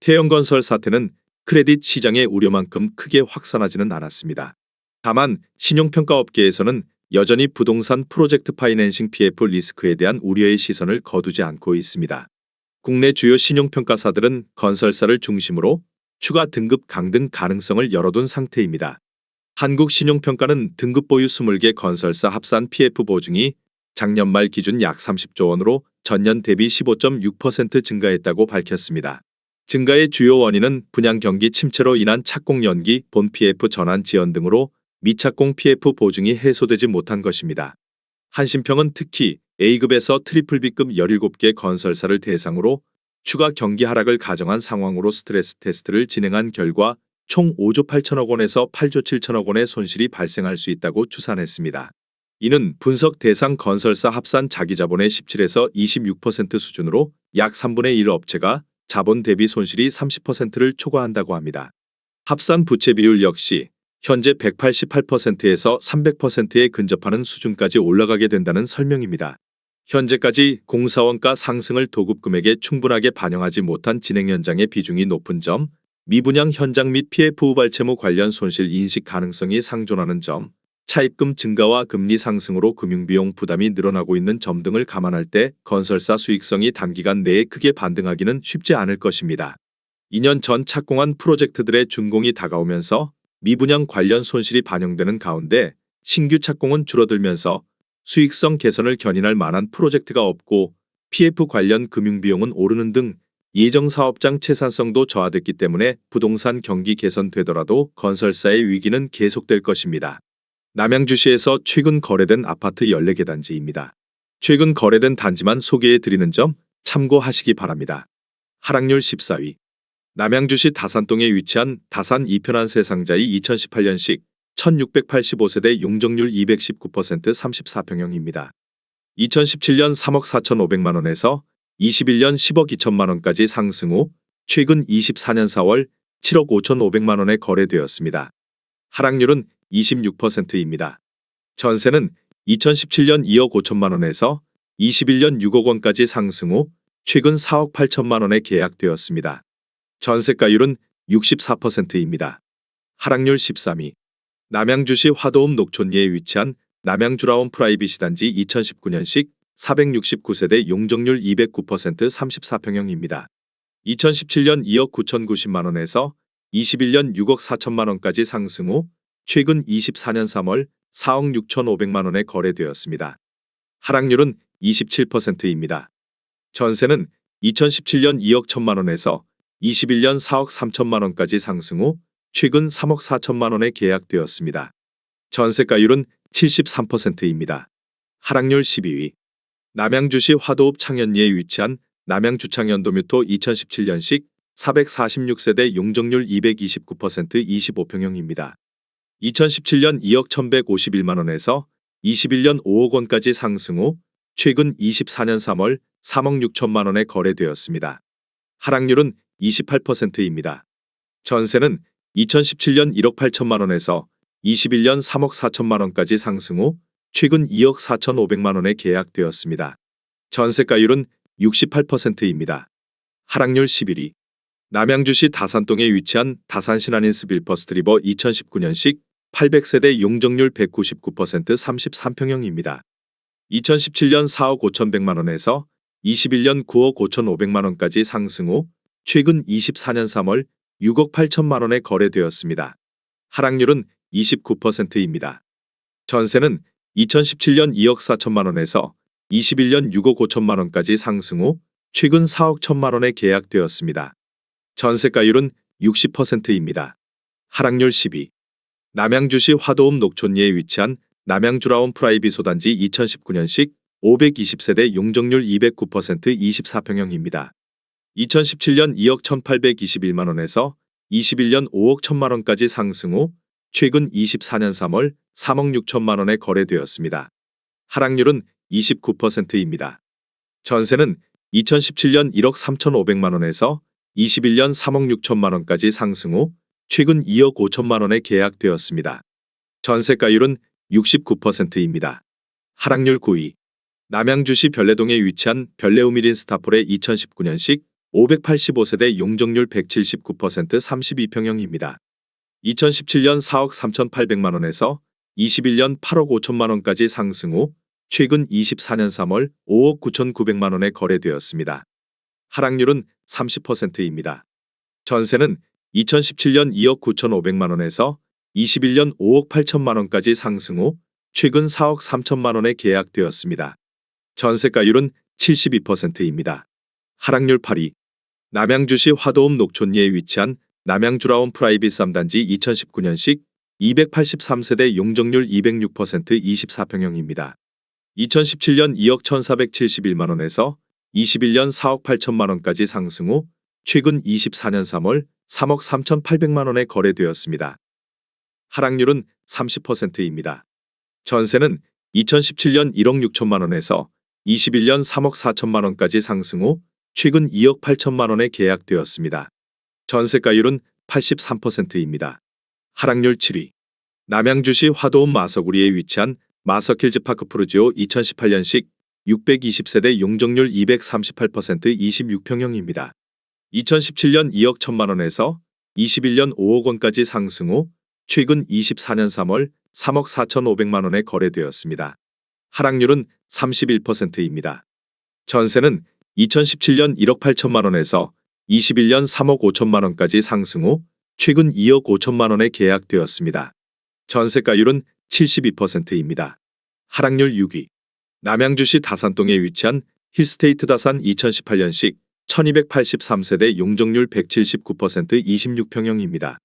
태영건설 사태는 크레딧 시장의 우려만큼 크게 확산하지는 않았습니다. 다만 신용평가업계에서는 여전히 부동산 프로젝트 파이낸싱 PF 리스크에 대한 우려의 시선을 거두지 않고 있습니다. 국내 주요 신용평가사들은 건설사를 중심으로 추가 등급 강등 가능성을 열어둔 상태입니다. 한국신용평가는 등급 보유 20개 건설사 합산 PF 보증이 작년 말 기준 약 30조 원으로 전년 대비 15.6% 증가했다고 밝혔습니다. 증가의 주요 원인은 분양 경기 침체로 인한 착공 연기, 본 PF 전환 지연 등으로 미착공 PF 보증이 해소되지 못한 것입니다. 한신평은 특히 A급에서 BBB급 17개 건설사를 대상으로 추가 경기 하락을 가정한 상황으로 스트레스 테스트를 진행한 결과 총 5조 8천억 원에서 8조 7천억 원의 손실이 발생할 수 있다고 추산했습니다. 이는 분석 대상 건설사 합산 자기자본의 17에서 26% 수준으로 약 3분의 1 업체가 자본 대비 손실이 30%를 초과한다고 합니다. 합산 부채 비율 역시 현재 188%에서 300%에 근접하는 수준까지 올라가게 된다는 설명입니다. 현재까지 공사원가 상승을 도급금액에 충분하게 반영하지 못한 진행 현장의 비중이 높은 점, 미분양 현장 및 PF 후발채무 관련 손실 인식 가능성이 상존하는 점, 차입금 증가와 금리 상승으로 금융비용 부담이 늘어나고 있는 점 등을 감안할 때 건설사 수익성이 단기간 내에 크게 반등하기는 쉽지 않을 것입니다. 2년 전 착공한 프로젝트들의 준공이 다가오면서 미분양 관련 손실이 반영되는 가운데 신규 착공은 줄어들면서 수익성 개선을 견인할 만한 프로젝트가 없고 PF 관련 금융비용은 오르는 등 예정 사업장 채산성도 저하됐기 때문에 부동산 경기 개선되더라도 건설사의 위기는 계속될 것입니다. 남양주시에서 최근 거래된 아파트 14개 단지입니다. 최근 거래된 단지만 소개해 드리는 점 참고하시기 바랍니다. 하락률 14위. 남양주시 다산동에 위치한 다산 이편한 세상자이 2018년식 1685세대 용적률 219% 34평형입니다. 2017년 3억 4,500만 원에서 21년 10억 2천만 원까지 상승 후 최근 24년 4월 7억 5,500만 원에 거래되었습니다. 하락률은 26%입니다. 전세는 2017년 2억 5천만 원에서 21년 6억 원까지 상승 후 최근 4억 8천만 원에 계약되었습니다. 전세가율은 64%입니다. 하락률 13위. 남양주시 화도읍 녹촌리에 위치한 남양주라운 프라이빗이 단지 2019년식 469세대 용적률 209% 34평형입니다. 2017년 2억 9,090만 원에서 21년 6억 4천만 원까지 상승 후 최근 24년 3월 4억 6,500만 원에 거래되었습니다. 하락률은 27%입니다. 전세는 2017년 2억 1천만 원에서 21년 4억 3천만 원까지 상승 후 최근 3억 4천만 원에 계약되었습니다. 전세가율은 73%입니다. 하락률 12위. 남양주시 화도읍 창현리에 위치한 남양주창현도뮤토 2017년식 446세대 용적률 229% 25평형입니다. 2017년 2억 1,151만 원에서 21년 5억 원까지 상승 후 최근 24년 3월 3억 6천만 원에 거래되었습니다. 하락률은 28%입니다. 전세는 2017년 1억 8천만 원에서 21년 3억 4천만 원까지 상승 후 최근 2억 4,500만 원에 계약되었습니다. 전세가율은 68%입니다. 하락률 11위. 남양주시 다산동에 위치한 다산신한인스 빌퍼스트리버 2019년식 800세대 용적률 199% 33평형입니다. 2017년 4억 5,100만 원에서 21년 9억 5,500만 원까지 상승 후 최근 24년 3월 6억 8천만 원에 거래되었습니다. 하락률은 29%입니다. 전세는 2017년 2억 4천만 원에서 21년 6억 5천만 원까지 상승 후 최근 4억 1천만 원에 계약되었습니다. 전세가율은 60%입니다. 하락률 10위. 남양주시 화도읍 녹촌리에 위치한 남양주라운 프라이빗 소단지 2019년식 520세대 용적률 209% 24평형입니다. 2017년 2억 1,821만 원에서 21년 5억 1천만 원까지 상승 후 최근 24년 3월 3억 6천만 원에 거래되었습니다. 하락률은 29%입니다. 전세는 2017년 1억 3,500만 원에서 21년 3억 6천만 원까지 상승 후 최근 2억 5천만 원에 계약되었습니다. 전세가율은 69%입니다. 하락률 9위. 남양주시 별내동에 위치한 별내우미린 스타폴의 2019년식 585세대 용적률 179% 32평형입니다. 2017년 4억 3,800만 원에서 21년 8억 5천만 원까지 상승 후 최근 24년 3월 5억 9,900만 원에 거래되었습니다. 하락률은 30%입니다. 전세는 2017년 2억 9,500만 원에서 21년 5억 8천만 원까지 상승 후 최근 4억 3천만 원에 계약되었습니다. 전세가율은 72%입니다. 하락률 8위. 남양주시 화도읍 녹촌리에 위치한 남양주라원 프라이빗 3단지 2019년식 283세대 용적률 206% 24평형입니다. 2017년 2억 1,471만 원에서 21년 4억 8천만 원까지 상승 후 최근 24년 3월 3억 3,800만 원에 거래되었습니다. 하락률은 30%입니다. 전세는 2017년 1억 6천만 원에서 21년 3억 4천만 원까지 상승 후 최근 2억 8천만 원에 계약되었습니다. 전세가율은 83%입니다. 하락률 7위. 남양주시 화도읍 마서구리에 위치한 마서힐즈파크 푸르지오 2018년식 620세대 용적률 238% 26평형입니다. 2017년 2억 1천만 원에서 21년 5억 원까지 상승 후 최근 24년 3월 3억 4,500만 원에 거래되었습니다. 하락률은 31%입니다. 전세는 2017년 1억 8천만 원에서 21년 3억 5천만 원까지 상승 후 최근 2억 5천만 원에 계약되었습니다. 전세가율은 72%입니다. 하락률 6위. 남양주시 다산동에 위치한 힐스테이트 다산 2018년식 1283세대 용적률 179% 26평형입니다.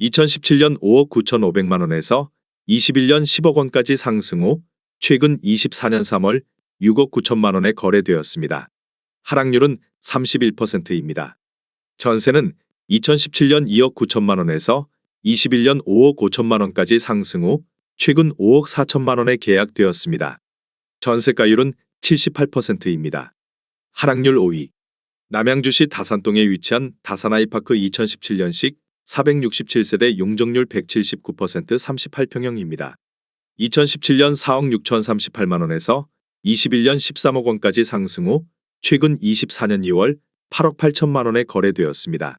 2017년 5억 9,500만 원에서 21년 10억 원까지 상승 후 최근 24년 3월 6억 9천만 원에 거래되었습니다. 하락률은 31%입니다. 전세는 2017년 2억 9천만 원에서 21년 5억 5천만 원까지 상승 후 최근 5억 4천만 원에 계약되었습니다. 전세가율은 78%입니다. 하락률 5위. 남양주시 다산동에 위치한 다산아이파크 2017년식 467세대 용적률 179% 38평형입니다. 2017년 4억 6,038만 원에서 21년 13억 원까지 상승 후 최근 24년 2월 8억 8천만 원에 거래되었습니다.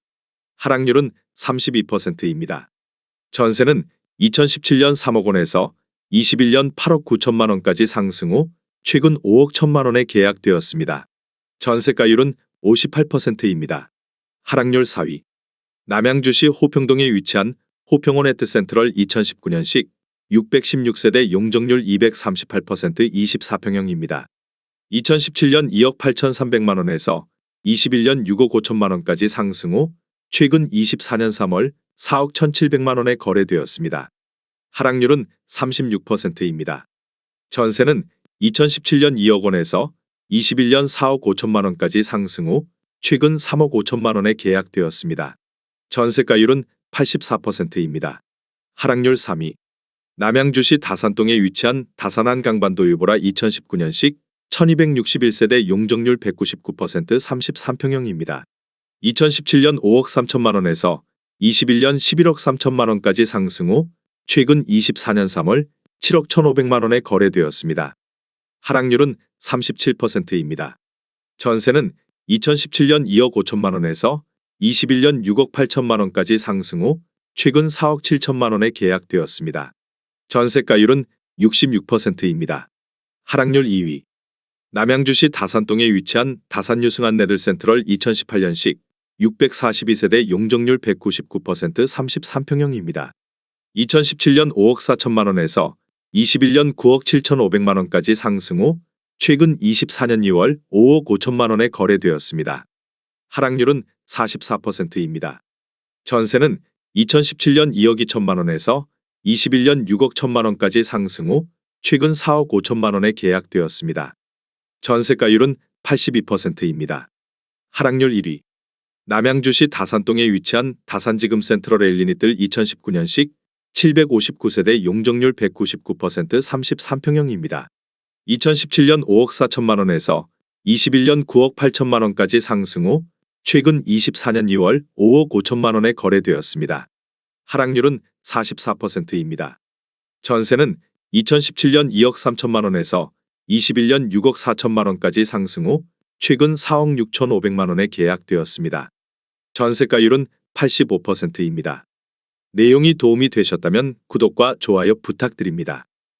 하락률은 32%입니다. 전세는 2017년 3억 원에서 21년 8억 9천만 원까지 상승 후 최근 5억 1천만 원에 계약되었습니다. 전세가율은 58%입니다. 하락률 4위. 남양주시 호평동에 위치한 호평원 에트센트럴 2019년식 616세대 용적률 238% 24평형입니다. 2017년 2억 8,300만 원에서 21년 6억 5천만 원까지 상승 후 최근 24년 3월 4억 1,700만 원에 거래되었습니다. 하락률은 36%입니다. 전세는 2017년 2억 원에서 21년 4억 5천만 원까지 상승 후 최근 3억 5천만 원에 계약되었습니다. 전세가율은 84%입니다. 하락률 3위. 남양주시 다산동에 위치한 다산안 강반도 유보라 2019년식 1261세대 용적률 199% 33평형입니다. 2017년 5억 3천만 원에서 21년 11억 3천만 원까지 상승 후 최근 24년 3월 7억 1,500만 원에 거래되었습니다. 하락률은 37%입니다. 전세는 2017년 2억 5천만 원에서 21년 6억 8천만 원까지 상승 후 최근 4억 7천만 원에 계약되었습니다. 전세가율은 66%입니다. 하락률 2위. 남양주시 다산동에 위치한 다산유승한 네들센트럴 2018년식 642세대 용적률 199% 33평형입니다. 2017년 5억 4천만 원에서 21년 9억 7,500만 원까지 상승 후 최근 24년 2월 5억 5천만 원에 거래되었습니다. 하락률은 44%입니다. 전세는 2017년 2억 2천만 원에서 21년 6억 1천만 원까지 상승 후 최근 4억 5천만 원에 계약되었습니다. 전세가율은 82%입니다. 하락률 1위. 남양주시 다산동에 위치한 다산지금 센트럴 엘리니뜰 2019년식 759세대 용적률 199% 33평형입니다. 2017년 5억 4천만 원에서 21년 9억 8천만 원까지 상승 후 최근 24년 2월 5억 5천만 원에 거래되었습니다. 하락률은 44%입니다. 전세는 2017년 2억 3천만 원에서 21년 6억 4천만 원까지 상승 후 최근 4억 6,500만 원에 계약되었습니다. 전세가율은 85%입니다. 내용이 도움이 되셨다면 구독과 좋아요 부탁드립니다.